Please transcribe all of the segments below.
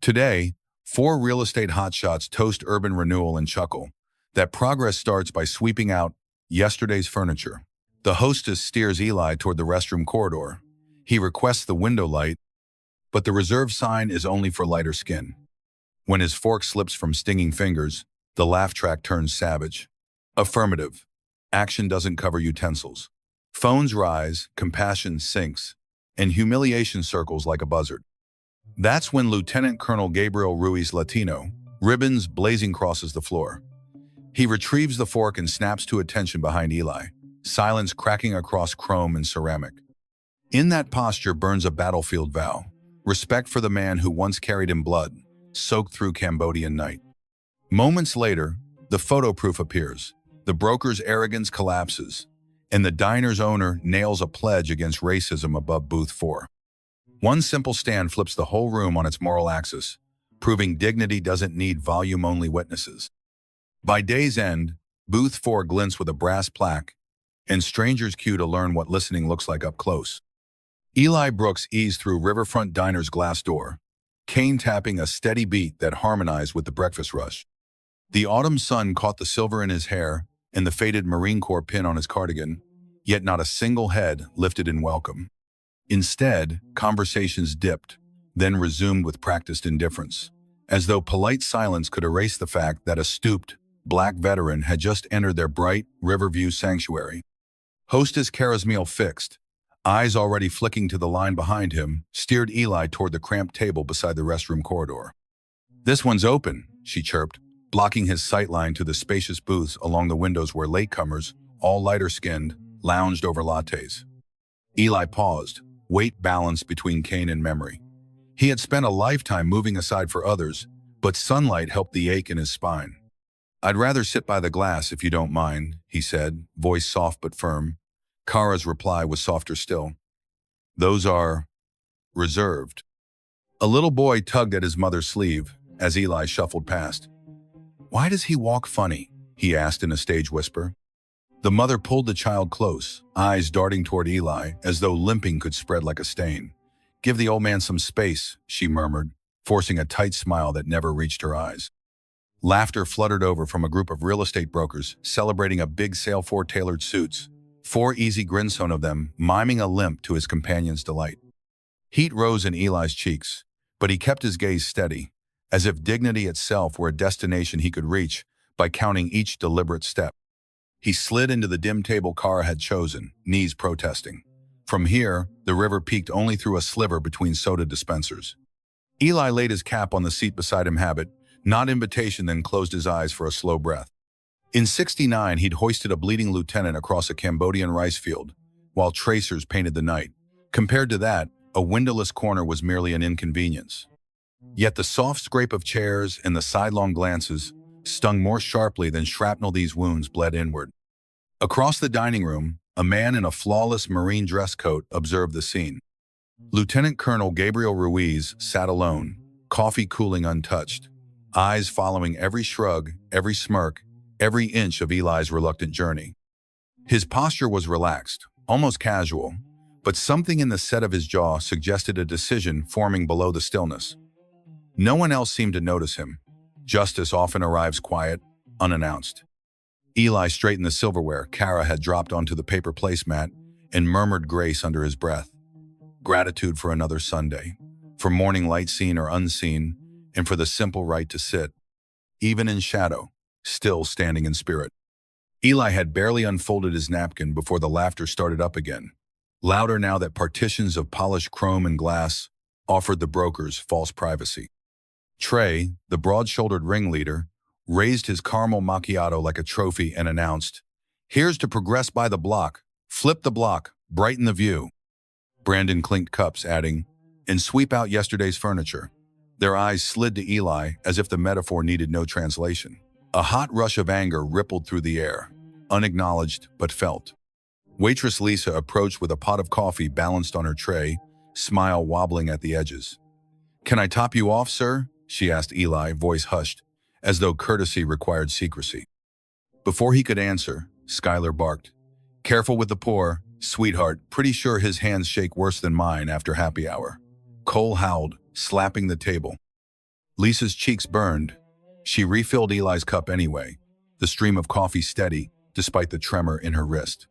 Today, four real estate hotshots toast urban renewal and chuckle that progress starts by sweeping out yesterday's furniture. The hostess steers Eli toward the restroom corridor. He requests the window light, but the reserve sign is only for lighter skin. When his fork slips from stinging fingers, the laugh track turns savage. Affirmative. Action doesn't cover utensils. Phones rise, compassion sinks, and humiliation circles like a buzzard. That's when Lieutenant Colonel Gabriel Ruiz Latino, ribbons blazing, crosses the floor. He retrieves the fork and snaps to attention behind Eli, silence cracking across chrome and ceramic. In that posture burns a battlefield vow, respect for the man who once carried in blood, soaked through Cambodian night. Moments later, the photo proof appears. The broker's arrogance collapses, and the diner's owner nails a pledge against racism above booth 4. One simple stand flips the whole room on its moral axis, proving dignity doesn't need volume-only witnesses. By day's end, booth 4 glints with a brass plaque, and strangers queue to learn what listening looks like up close. Eli Brooks eased through Riverfront Diner's glass door, cane tapping a steady beat that harmonized with the breakfast rush. The autumn sun caught the silver in his hair and the faded Marine Corps pin on his cardigan, yet not a single head lifted in welcome. Instead, conversations dipped, then resumed with practiced indifference, as though polite silence could erase the fact that a stooped, black veteran had just entered their bright Riverview sanctuary. Hostess Carazmiel, fixed, eyes already flicking to the line behind him, steered Eli toward the cramped table beside the restroom corridor. "This one's open," she chirped, blocking his sightline to the spacious booths along the windows where latecomers, all lighter-skinned, lounged over lattes. Eli paused, weight balanced between cane and memory. He had spent a lifetime moving aside for others, but sunlight helped the ache in his spine. "I'd rather sit by the glass if you don't mind," he said, voice soft but firm. Kara's reply was softer still. "Those are reserved." A little boy tugged at his mother's sleeve as Eli shuffled past. "Why does he walk funny?" he asked in a stage whisper. The mother pulled the child close, eyes darting toward Eli as though limping could spread like a stain. "Give the old man some space," she murmured, forcing a tight smile that never reached her eyes. Laughter fluttered over from a group of real estate brokers celebrating a big sale for tailored suits, 4 easy grinson of them miming a limp to his companion's delight. Heat rose in Eli's cheeks, but he kept his gaze steady, as if dignity itself were a destination he could reach by counting each deliberate step. He slid into the dim table Kara had chosen, knees protesting. From here, the river peeked only through a sliver between soda dispensers. Eli laid his cap on the seat beside him, habit, not invitation, then closed his eyes for a slow breath. In '69, he'd hoisted a bleeding lieutenant across a Cambodian rice field, while tracers painted the night. Compared to that, a windowless corner was merely an inconvenience. Yet the soft scrape of chairs and the sidelong glances stung more sharply than shrapnel. These wounds bled inward. Across the dining room, a man in a flawless marine dress coat observed the scene. Lieutenant Colonel Gabriel Ruiz sat alone, coffee cooling untouched, eyes following every shrug, every smirk, every inch of Eli's reluctant journey. His posture was relaxed, almost casual, but something in the set of his jaw suggested a decision forming below the stillness. No one else seemed to notice him. Justice often arrives quiet, unannounced. Eli straightened the silverware Kara had dropped onto the paper placemat and murmured grace under his breath. Gratitude for another Sunday, for morning light seen or unseen, and for the simple right to sit, even in shadow, still standing in spirit. Eli had barely unfolded his napkin before the laughter started up again, louder now that partitions of polished chrome and glass offered the brokers false privacy. Trey, the broad-shouldered ringleader, raised his caramel macchiato like a trophy and announced, "Here's to progress by the block, flip the block, brighten the view." Brandon clinked cups, adding, "And sweep out yesterday's furniture." Their eyes slid to Eli as if the metaphor needed no translation. A hot rush of anger rippled through the air, unacknowledged but felt. Waitress Lisa approached with a pot of coffee balanced on her tray, smile wobbling at the edges. "Can I top you off, sir?" she asked Eli, voice hushed, as though courtesy required secrecy. Before he could answer, Skylar barked, "Careful with the pour, sweetheart, pretty sure his hands shake worse than mine after happy hour." Cole howled, slapping the table. Lisa's cheeks burned. She refilled Eli's cup anyway, the stream of coffee steady despite the tremor in her wrist.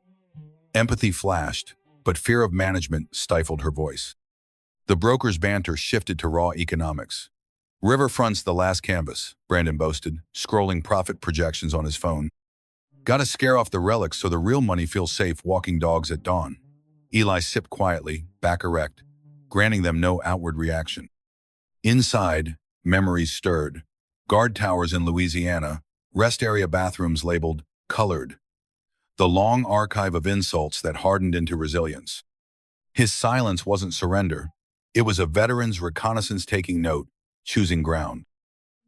Empathy flashed, but fear of management stifled her voice. The broker's banter shifted to raw economics. "Riverfront's the last canvas," Brandon boasted, scrolling profit projections on his phone. "Gotta scare off the relics so the real money feels safe walking dogs at dawn." Eli sipped quietly, back erect, granting them no outward reaction. Inside, memories stirred. Guard towers in Louisiana, rest area bathrooms labeled colored. The long archive of insults that hardened into resilience. His silence wasn't surrender. It was a veteran's reconnaissance taking note, choosing ground.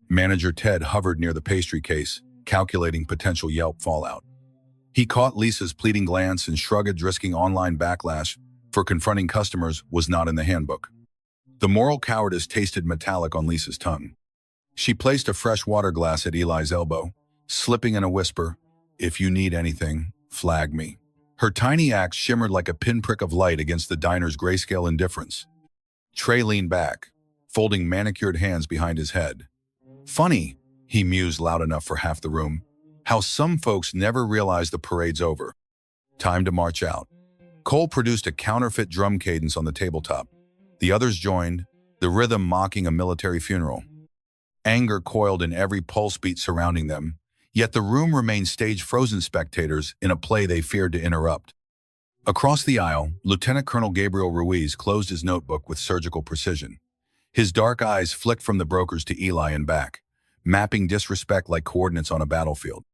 Manager Ted hovered near the pastry case, calculating potential Yelp fallout. He caught Lisa's pleading glance and shrugged, risking online backlash for confronting customers was not in the handbook. The moral cowardice tasted metallic on Lisa's tongue. She placed a fresh water glass at Eli's elbow, slipping in a whisper, "If you need anything, flag me." Her tiny axe shimmered like a pinprick of light against the diner's grayscale indifference. Trey leaned back, folding manicured hands behind his head. "Funny," he mused loud enough for half the room, "how some folks never realize the parade's over. Time to march out." Cole produced a counterfeit drum cadence on the tabletop. The others joined, the rhythm mocking a military funeral. Anger coiled in every pulse beat surrounding them, yet the room remained stage-frozen spectators in a play they feared to interrupt. Across the aisle, Lieutenant Colonel Gabriel Ruiz closed his notebook with surgical precision. His dark eyes flicked from the brokers to Eli and back, mapping disrespect like coordinates on a battlefield.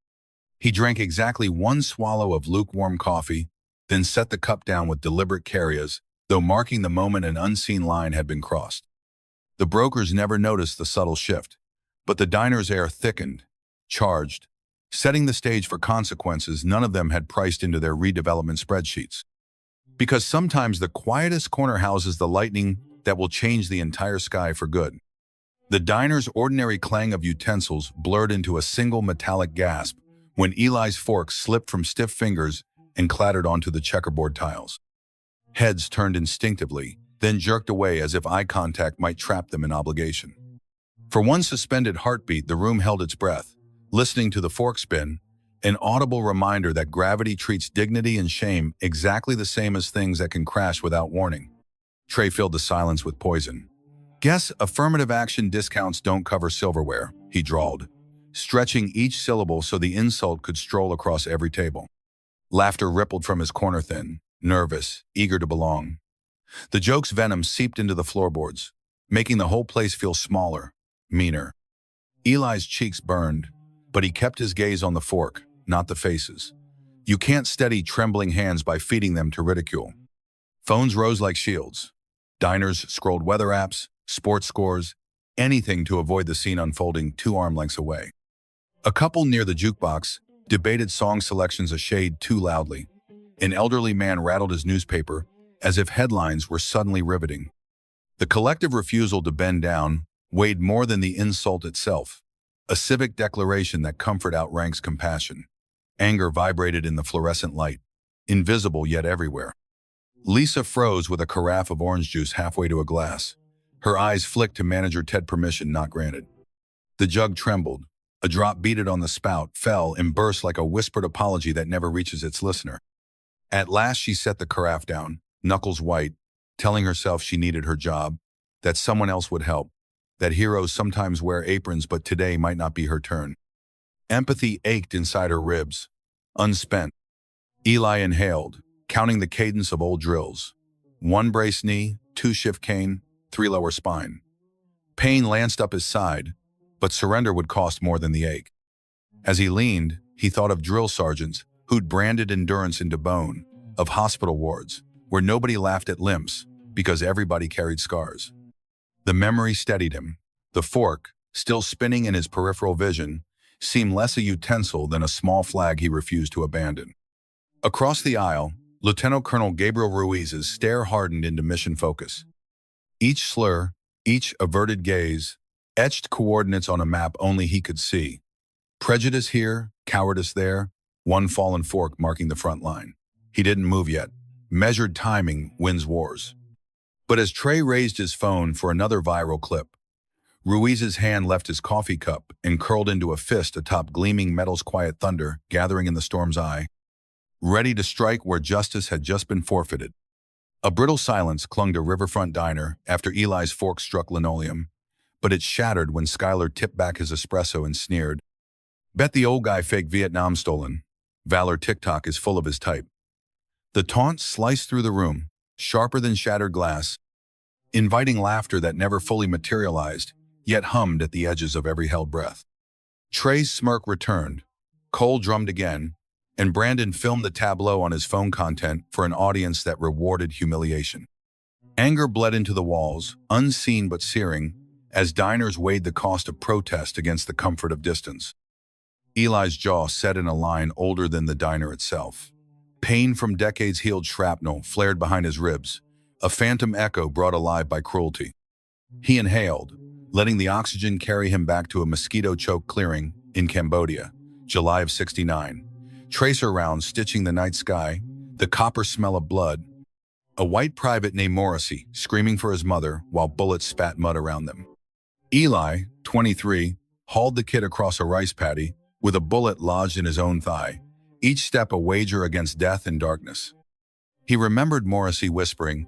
He drank exactly one swallow of lukewarm coffee, then set the cup down with deliberate carriers, though marking the moment an unseen line had been crossed. The brokers never noticed the subtle shift, but the diner's air thickened, charged, setting the stage for consequences none of them had priced into their redevelopment spreadsheets. Because sometimes the quietest corner houses the lightning that will change the entire sky for good. The diner's ordinary clang of utensils blurred into a single metallic gasp when Eli's fork slipped from stiff fingers and clattered onto the checkerboard tiles. Heads turned instinctively, then jerked away as if eye contact might trap them in obligation. For one suspended heartbeat, the room held its breath, listening to the fork spin, an audible reminder that gravity treats dignity and shame exactly the same as things that can crash without warning. Trey filled the silence with poison. "Guess affirmative action discounts don't cover silverware," he drawled, stretching each syllable so the insult could stroll across every table. Laughter rippled from his corner thin, nervous, eager to belong. The joke's venom seeped into the floorboards, making the whole place feel smaller, meaner. Eli's cheeks burned, but he kept his gaze on the fork, not the faces. You can't steady trembling hands by feeding them to ridicule. Phones rose like shields. Diners scrolled weather apps, sports scores, anything to avoid the scene unfolding 2 arm lengths away. A couple near the jukebox debated song selections a shade too loudly. An elderly man rattled his newspaper as if headlines were suddenly riveting. The collective refusal to bend down weighed more than the insult itself, a civic declaration that comfort outranks compassion. Anger vibrated in the fluorescent light, invisible yet everywhere. Lisa froze with a carafe of orange juice halfway to a glass. Her eyes flicked to manager Ted, permission not granted. The jug trembled. A drop beaded on the spout, fell, and burst like a whispered apology that never reaches its listener. At last she set the carafe down, knuckles white, telling herself she needed her job, that someone else would help, that heroes sometimes wear aprons but today might not be her turn. Empathy ached inside her ribs, unspent. Eli inhaled, counting the cadence of old drills. 1 brace knee, 2 shift cane, 3 lower spine. Pain lanced up his side, but surrender would cost more than the ache. As he leaned, he thought of drill sergeants who'd branded endurance into bone, of hospital wards where nobody laughed at limps because everybody carried scars. The memory steadied him. The fork, still spinning in his peripheral vision, seemed less a utensil than a small flag he refused to abandon. Across the aisle, Lieutenant Colonel Gabriel Ruiz's stare hardened into mission focus. Each slur, each averted gaze, etched coordinates on a map only he could see. Prejudice here, cowardice there, one fallen fork marking the front line. He didn't move yet. Measured timing wins wars. But as Trey raised his phone for another viral clip, Ruiz's hand left his coffee cup and curled into a fist atop gleaming metal's quiet thunder gathering in the storm's eye, ready to strike where justice had just been forfeited. A brittle silence clung to Riverfront Diner after Eli's fork struck linoleum, but it shattered when Skylar tipped back his espresso and sneered, "Bet the old guy fake Vietnam stolen. Valor TikTok is full of his type." The taunt sliced through the room, sharper than shattered glass, inviting laughter that never fully materialized, yet hummed at the edges of every held breath. Trey's smirk returned. Cole drummed again, and Brandon filmed the tableau on his phone content for an audience that rewarded humiliation. Anger bled into the walls, unseen but searing, as diners weighed the cost of protest against the comfort of distance. Eli's jaw set in a line older than the diner itself. Pain from decades-healed shrapnel flared behind his ribs, a phantom echo brought alive by cruelty. He inhaled, letting the oxygen carry him back to a mosquito-choked clearing in Cambodia, July of '69. Tracer rounds stitching the night sky, the copper smell of blood. A white private named Morrissey screaming for his mother while bullets spat mud around them. Eli, 23, hauled the kid across a rice paddy with a bullet lodged in his own thigh, each step a wager against death and darkness. He remembered Morrissey whispering,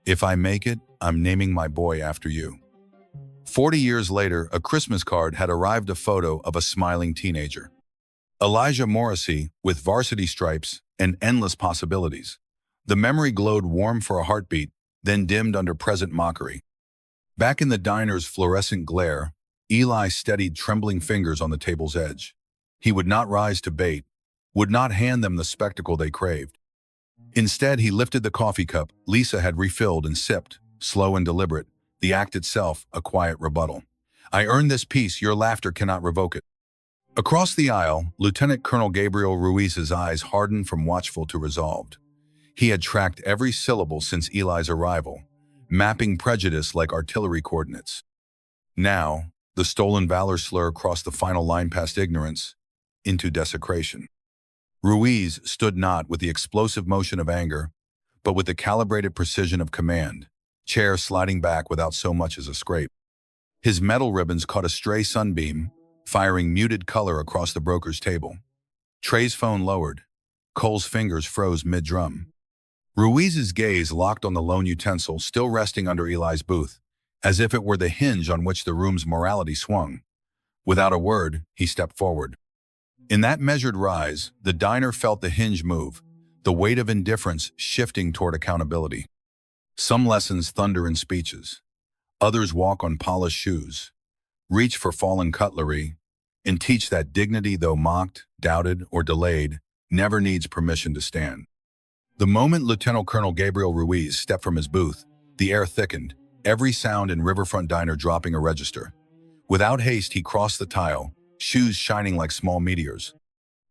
"If I make it, I'm naming my boy after you." 40 years later, a Christmas card had arrived, a photo of a smiling teenager. Elijah Morrissey, with varsity stripes and endless possibilities. The memory glowed warm for a heartbeat, then dimmed under present mockery. Back in the diner's fluorescent glare, Eli steadied trembling fingers on the table's edge. He would not rise to bait, would not hand them the spectacle they craved. Instead, he lifted the coffee cup Lisa had refilled and sipped, slow and deliberate, the act itself a quiet rebuttal. "I earned this peace, your laughter cannot revoke it." Across the aisle, Lieutenant Colonel Gabriel Ruiz's eyes hardened from watchful to resolved. He had tracked every syllable since Eli's arrival, mapping prejudice like artillery coordinates. Now, the stolen valor slur crossed the final line past ignorance into desecration. Ruiz stood not with the explosive motion of anger, but with the calibrated precision of command, chair sliding back without so much as a scrape. His metal ribbons caught a stray sunbeam, firing muted color across the broker's table. Trey's phone lowered. Cole's fingers froze mid-drum. Ruiz's gaze locked on the lone utensil still resting under Eli's booth, as if it were the hinge on which the room's morality swung. Without a word, he stepped forward. In that measured rise, the diner felt the hinge move, the weight of indifference shifting toward accountability. Some lessons thunder in speeches. Others walk on polished shoes, reach for fallen cutlery, and teach that dignity, though mocked, doubted, or delayed, never needs permission to stand. The moment Lieutenant Colonel Gabriel Ruiz stepped from his booth, the air thickened, every sound in Riverfront Diner dropping a register. Without haste, he crossed the tile, shoes shining like small meteors.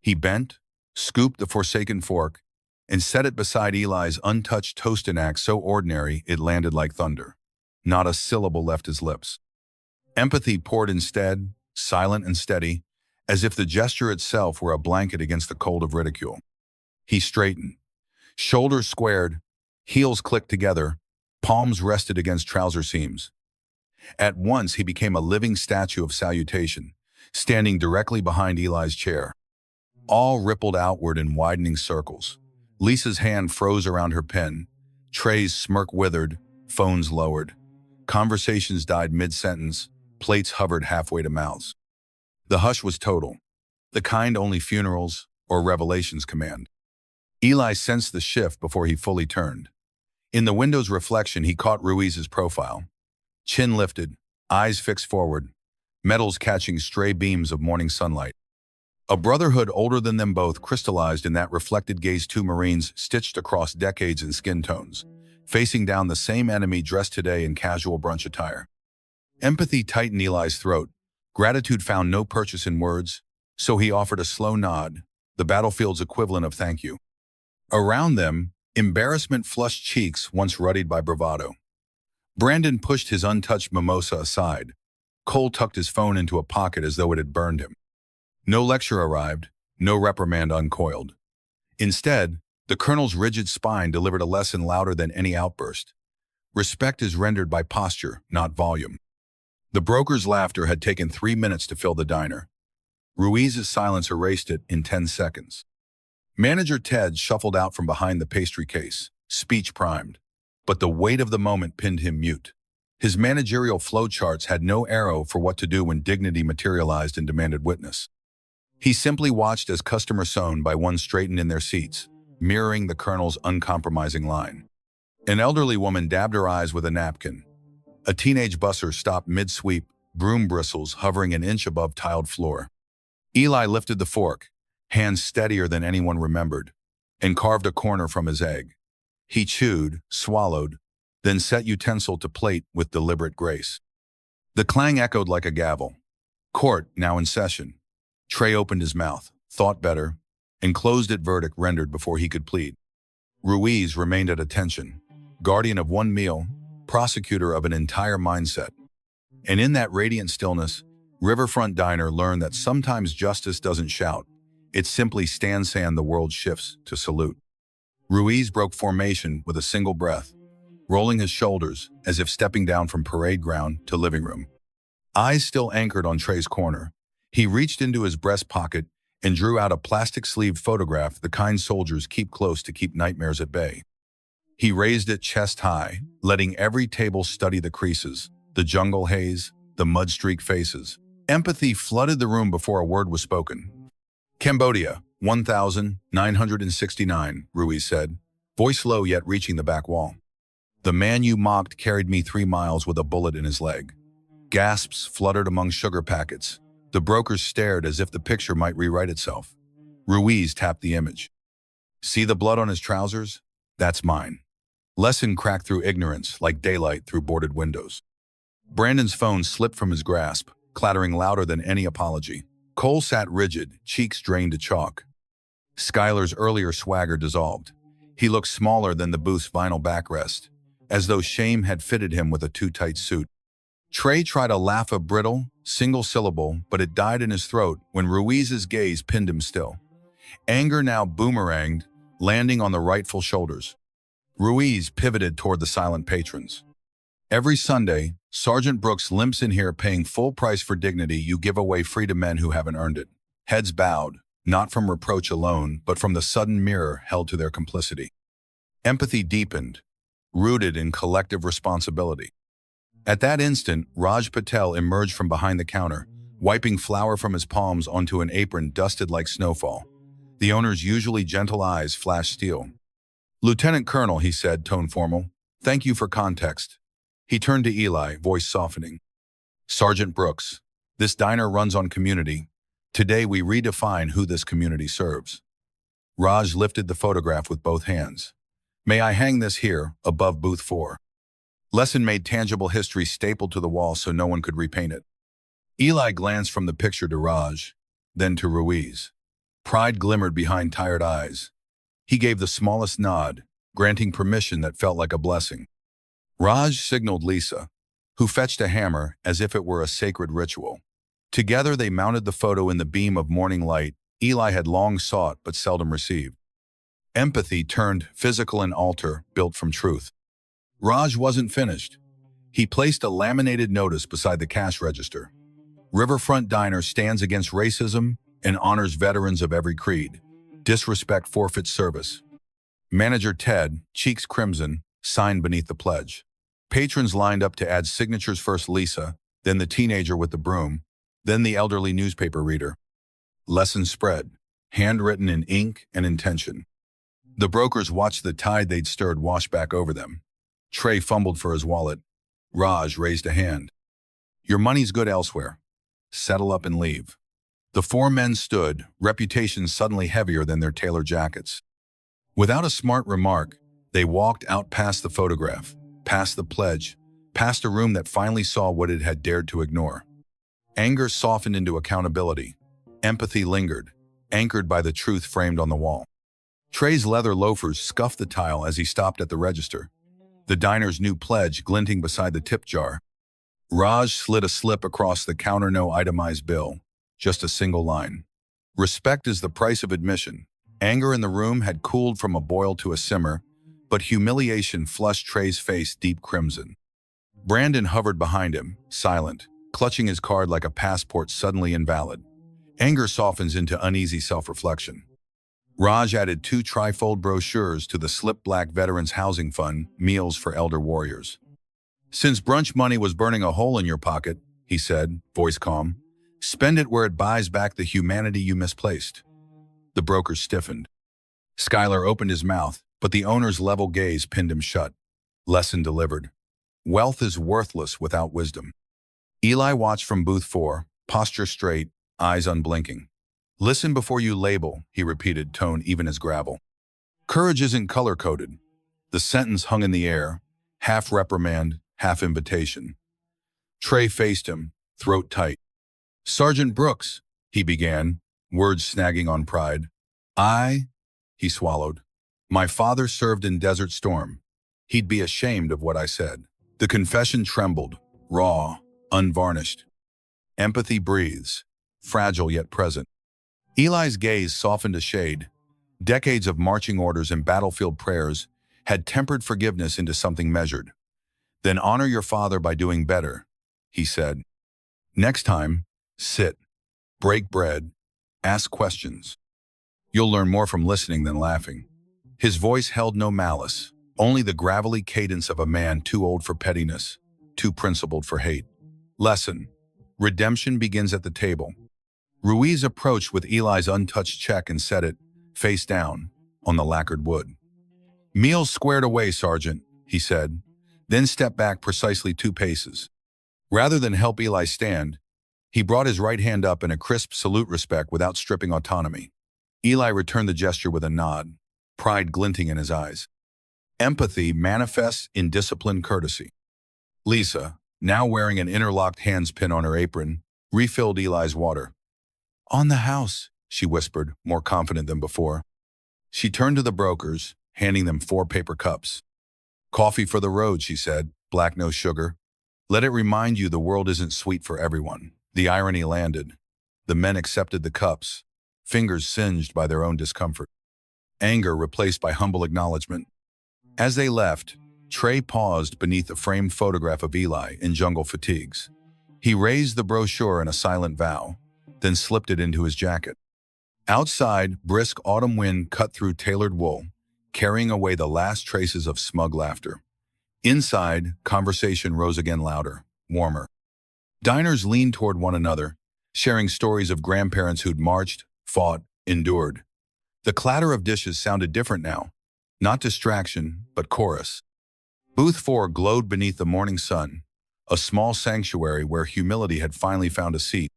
He bent, scooped the forsaken fork, and set it beside Eli's untouched toast, an act so ordinary it landed like thunder. Not a syllable left his lips. Empathy poured instead, silent and steady, as if the gesture itself were a blanket against the cold of ridicule. He straightened. Shoulders squared, heels clicked together, palms rested against trouser seams. At once he became a living statue of salutation, standing directly behind Eli's chair. All rippled outward in widening circles. Lisa's hand froze around her pen. Trey's smirk withered, phones lowered. Conversations died mid-sentence, plates hovered halfway to mouths. The hush was total, the kind only funerals or revelations command. Eli sensed the shift before he fully turned. In the window's reflection, he caught Ruiz's profile. Chin lifted, eyes fixed forward, metals catching stray beams of morning sunlight. A brotherhood older than them both crystallized in that reflected gaze, two Marines stitched across decades in skin tones, facing down the same enemy dressed today in casual brunch attire. Empathy tightened Eli's throat. Gratitude found no purchase in words, so he offered a slow nod, the battlefield's equivalent of thank you. Around them, embarrassment flushed cheeks once ruddied by bravado. Brandon pushed his untouched mimosa aside. Cole tucked his phone into a pocket as though it had burned him. No lecture arrived, no reprimand uncoiled. Instead, the colonel's rigid spine delivered a lesson louder than any outburst. Respect is rendered by posture, not volume. The broker's laughter had taken 3 minutes to fill the diner. Ruiz's silence erased it in 10 seconds. Manager Ted shuffled out from behind the pastry case, speech primed. But the weight of the moment pinned him mute. His managerial flowcharts had no arrow for what to do when dignity materialized and demanded witness. He simply watched as customer sewn by one straightened in their seats, mirroring the colonel's uncompromising line. An elderly woman dabbed her eyes with a napkin. A teenage busser stopped mid-sweep, broom bristles hovering an inch above tiled floor. Eli lifted the fork, hands steadier than anyone remembered, and carved a corner from his egg. He chewed, swallowed, then set utensil to plate with deliberate grace. The clang echoed like a gavel. Court, now in session. Trey opened his mouth, thought better, and closed it verdict rendered before he could plead. Ruiz remained at attention, guardian of one meal, prosecutor of an entire mindset. And in that radiant stillness, Riverfront Diner learned that sometimes justice doesn't shout. It simply stands and the world shifts to salute. Ruiz broke formation with a single breath, rolling his shoulders as if stepping down from parade ground to living room. Eyes still anchored on Trey's corner, he reached into his breast pocket and drew out a plastic-sleeved photograph the kind soldiers keep close to keep nightmares at bay. He raised it chest high, letting every table study the creases, the jungle haze, the mud-streaked faces. Empathy flooded the room before a word was spoken. Cambodia, 1969, Ruiz said, voice low yet reaching the back wall. The man you mocked carried me 3 miles with a bullet in his leg. Gasps fluttered among sugar packets. The brokers stared as if the picture might rewrite itself. Ruiz tapped the image. See the blood on his trousers? That's mine. Lesson cracked through ignorance like daylight through boarded windows. Brandon's phone slipped from his grasp, clattering louder than any apology. Cole sat rigid, cheeks drained to chalk. Skylar's earlier swagger dissolved. He looked smaller than the booth's vinyl backrest, as though shame had fitted him with a too-tight suit. Trey tried to laugh a brittle, single syllable, but it died in his throat when Ruiz's gaze pinned him still. Anger now boomeranged, landing on the rightful shoulders. Ruiz pivoted toward the silent patrons. Every Sunday, Sergeant Brooks limps in here paying full price for dignity you give away free to men who haven't earned it. Heads bowed, not from reproach alone, but from the sudden mirror held to their complicity. Empathy deepened, rooted in collective responsibility. At that instant, Raj Patel emerged from behind the counter, wiping flour from his palms onto an apron dusted like snowfall. The owner's usually gentle eyes flashed steel. Lieutenant Colonel, he said, tone formal, thank you for context. He turned to Eli, voice softening. Sergeant Brooks, this diner runs on community. Today we redefine who this community serves. Raj lifted the photograph with both hands. May I hang this here, above booth 4? Lesson made tangible history stapled to the wall so no one could repaint it. Eli glanced from the picture to Raj, then to Ruiz. Pride glimmered behind tired eyes. He gave the smallest nod, granting permission that felt like a blessing. Raj signaled Lisa, who fetched a hammer as if it were a sacred ritual. Together they mounted the photo in the beam of morning light Eli had long sought but seldom received. Empathy turned physical an altar built from truth. Raj wasn't finished. He placed a laminated notice beside the cash register. Riverfront Diner stands against racism and honors veterans of every creed. Disrespect forfeits service. Manager Ted, cheeks crimson, signed beneath the pledge. Patrons lined up to add signatures, first Lisa, then the teenager with the broom, then the elderly newspaper reader. Lesson spread, handwritten in ink and intention. The brokers watched the tide they'd stirred wash back over them. Trey fumbled for his wallet. Raj raised a hand. Your money's good elsewhere. Settle up and leave. The 4 men stood, reputations suddenly heavier than their tailor jackets. Without a smart remark, they walked out past the photograph, past the pledge, past a room that finally saw what it had dared to ignore. Anger softened into accountability. Empathy lingered, anchored by the truth framed on the wall. Trey's leather loafers scuffed the tile as he stopped at the register, the diner's new pledge glinting beside the tip jar. Raj slid a slip across the counter, no itemized bill, just a single line. Respect is the price of admission. Anger in the room had cooled from a boil to a simmer, but humiliation flushed Trey's face deep crimson. Brandon hovered behind him, silent, clutching his card like a passport suddenly invalid. Anger softens into uneasy self-reflection. Raj added 2 trifold brochures to the Slip Black Veterans Housing Fund, Meals for Elder Warriors. Since brunch money was burning a hole in your pocket, he said, voice calm, spend it where it buys back the humanity you misplaced. The broker stiffened. Schuyler opened his mouth, but the owner's level gaze pinned him shut. Lesson delivered. Wealth is worthless without wisdom. Eli watched from booth 4, posture straight, eyes unblinking. Listen before you label, he repeated, tone even as gravel. Courage isn't color-coded. The sentence hung in the air, half reprimand, half invitation. Trey faced him, throat tight. Sergeant Brooks, he began, words snagging on pride. He swallowed. My father served in Desert Storm. He'd be ashamed of what I said. The confession trembled, raw, unvarnished. Empathy breathes, fragile yet present. Eli's gaze softened a shade. Decades of marching orders and battlefield prayers had tempered forgiveness into something measured. Then honor your father by doing better, he said. Next time, sit, break bread, ask questions. You'll learn more from listening than laughing. His voice held no malice, only the gravelly cadence of a man too old for pettiness, too principled for hate. Lesson. Redemption begins at the table. Ruiz approached with Eli's untouched check and set it, face down, on the lacquered wood. Meals squared away, Sergeant, he said, then stepped back precisely 2 paces. Rather than help Eli stand, he brought his right hand up in a crisp salute respect without stripping autonomy. Eli returned the gesture with a nod, pride glinting in his eyes. Empathy manifests in disciplined courtesy. Lisa, now wearing an interlocked hands pin on her apron, refilled Eli's water. On the house, she whispered, more confident than before. She turned to the brokers, handing them 4 paper cups. Coffee for the road, she said, black no sugar. Let it remind you the world isn't sweet for everyone. The irony landed. The men accepted the cups, fingers singed by their own discomfort. Anger replaced by humble acknowledgement. As they left, Trey paused beneath a framed photograph of Eli in jungle fatigues. He raised the brochure in a silent vow, then slipped it into his jacket. Outside, brisk autumn wind cut through tailored wool, carrying away the last traces of smug laughter. Inside, conversation rose again louder, warmer. Diners leaned toward one another, sharing stories of grandparents who'd marched, fought, endured. The clatter of dishes sounded different now, not distraction, but chorus. Booth 4 glowed beneath the morning sun, a small sanctuary where humility had finally found a seat.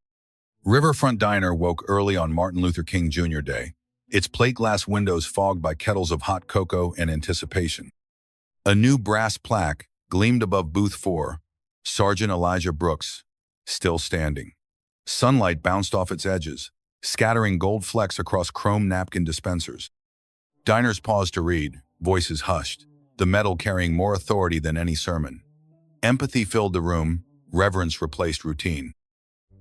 Riverfront Diner woke early on Martin Luther King Jr. Day, its plate glass windows fogged by kettles of hot cocoa and anticipation. A new brass plaque gleamed above Booth 4, Sergeant Elijah Brooks, still standing. Sunlight bounced off its edges, scattering gold flecks across chrome napkin dispensers. Diners paused to read, voices hushed, the metal carrying more authority than any sermon. Empathy filled the room, reverence replaced routine.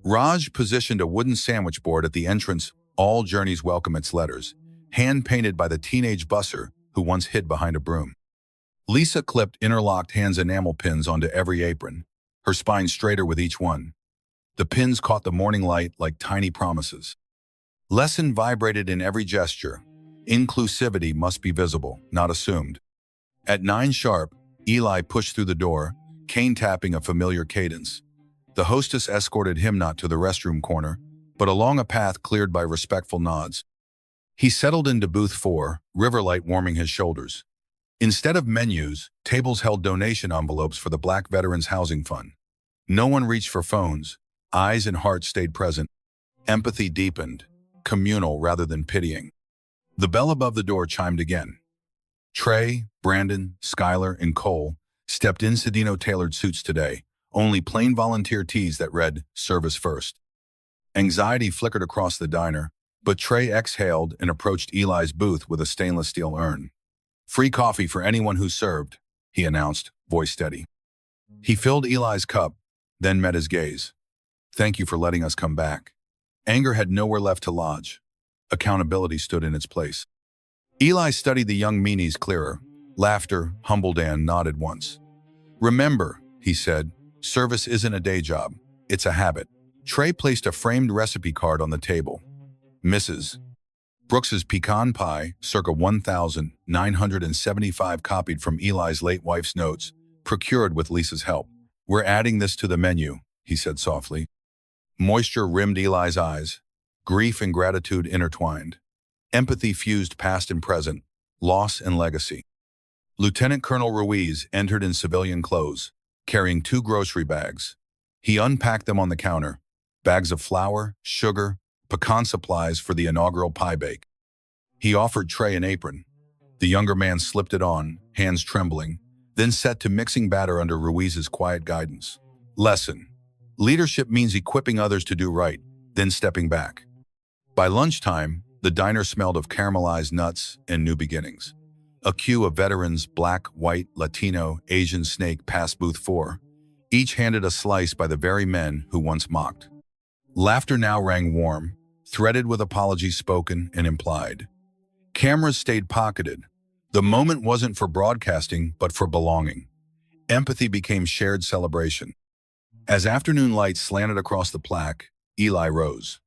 Raj positioned a wooden sandwich board at the entrance, All Journeys Welcome its letters, hand-painted by the teenage busser who once hid behind a broom. Lisa clipped interlocked hands enamel pins onto every apron, her spine straighter with each one. The pins caught the morning light like tiny promises. Lesson vibrated in every gesture. Inclusivity must be visible, not assumed. At 9 sharp, Eli pushed through the door, cane tapping a familiar cadence. The hostess escorted him not to the restroom corner, but along a path cleared by respectful nods. He settled into booth 4, riverlight warming his shoulders. Instead of menus, tables held donation envelopes for the Black Veterans Housing Fund. No one reached for phones. Eyes and hearts stayed present. Empathy deepened, communal rather than pitying. The bell above the door chimed again. Trey, Brandon, Schuyler, and Cole stepped in Cedino-tailored suits today, only plain volunteer tees that read, Service First. Anxiety flickered across the diner, but Trey exhaled and approached Eli's booth with a stainless steel urn. Free coffee for anyone who served, he announced, voice steady. He filled Eli's cup, then met his gaze. Thank you for letting us come back. Anger had nowhere left to lodge. Accountability stood in its place. Eli studied the young meanies clearer. Laughter, humbled and nodded once. Remember, he said, service isn't a day job. It's a habit. Trey placed a framed recipe card on the table. Mrs. Brooks's pecan pie, circa 1,975, copied from Eli's late wife's notes, procured with Lisa's help. "We're adding this to the menu," he said softly. Moisture rimmed Eli's eyes. Grief and gratitude intertwined. Empathy fused past and present, loss and legacy. Lieutenant Colonel Ruiz entered in civilian clothes, carrying 2 grocery bags. He unpacked them on the counter. Bags of flour, sugar, pecan supplies for the inaugural pie bake. He offered Trey an apron. The younger man slipped it on, hands trembling, then set to mixing batter under Ruiz's quiet guidance. Lesson: leadership means equipping others to do right, then stepping back. By lunchtime, the diner smelled of caramelized nuts and new beginnings. A queue of veterans, black, white, Latino, Asian, snake, past booth 4, each handed a slice by the very men who once mocked. Laughter now rang warm, threaded with apologies spoken and implied. Cameras stayed pocketed. The moment wasn't for broadcasting, but for belonging. Empathy became shared celebration. As afternoon light slanted across the plaque, Eli rose.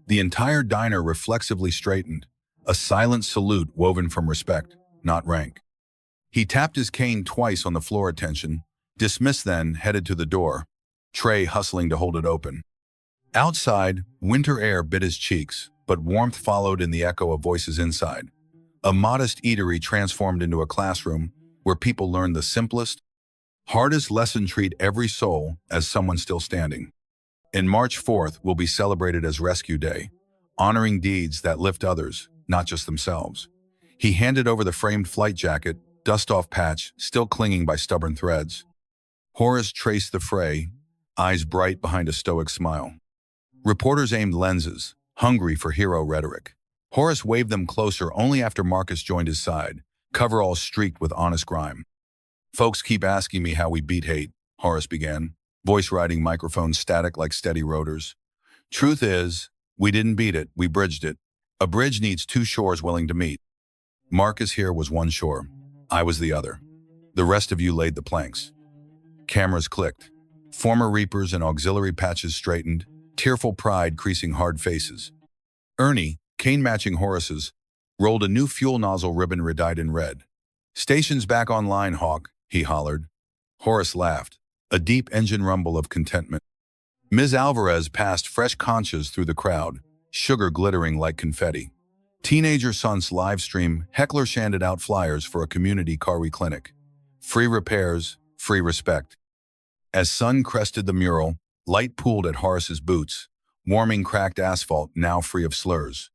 The entire diner reflexively straightened, a silent salute woven from respect, not rank. He tapped his cane twice on the floor. Attention, dismissed, then headed to the door, Trey hustling to hold it open. Outside, winter air bit his cheeks, but warmth followed in the echo of voices inside. A modest eatery transformed into a classroom where people learned the simplest, hardest lesson: treat every soul as someone still standing. And March 4th will be celebrated as Rescue Day, honoring deeds that lift others, not just themselves. He handed over the framed flight jacket, dust-off patch still clinging by stubborn threads. Horace traced the fray, eyes bright behind a stoic smile. Reporters aimed lenses, hungry for hero rhetoric. Horace waved them closer only after Marcus joined his side, coveralls streaked with honest grime. "Folks keep asking me how we beat hate," Horace began, voice riding microphone static like steady rotors. "Truth is, we didn't beat it, we bridged it. A bridge needs 2 shores willing to meet. Marcus here was one shore. I was the other. The rest of you laid the planks." Cameras clicked. Former reapers and auxiliary patches straightened, tearful pride creasing hard faces. Ernie, cane matching Horace's, rolled a new fuel nozzle ribbon redyed in red. "Station's back online, Hawk," he hollered. Horace laughed, a deep engine rumble of contentment. Ms. Alvarez passed fresh conchas through the crowd, sugar glittering like confetti. Teenager son's live stream, Heckler handed out flyers for a community car clinic. Free repairs, free respect. As sun crested the mural, light pooled at Horace's boots, warming cracked asphalt now free of slurs.